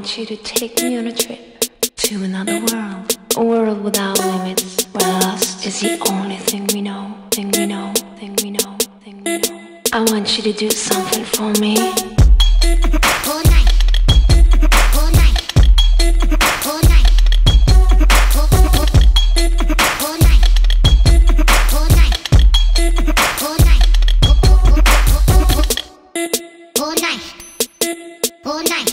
want you to take me on a trip to another world, a world without limits, where lust is the only thing we know, thing we know, thing we know, thing we know. I want you to do something for me. All night, all night, all night, all night, all night, all night, all night, all night, all night, all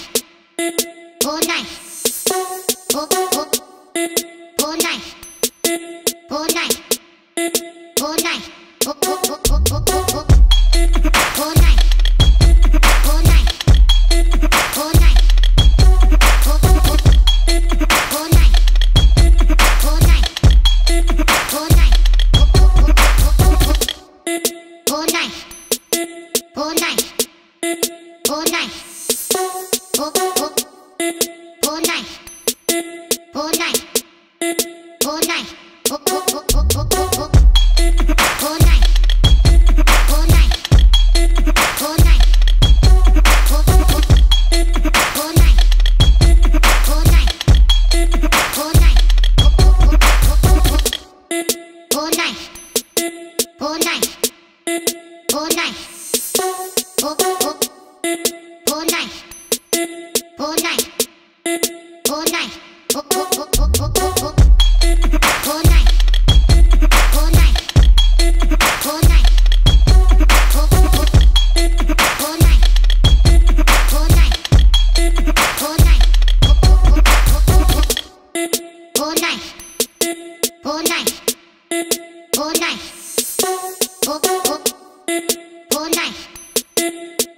night, all night, all night, all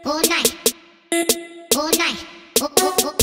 night, all night, all night.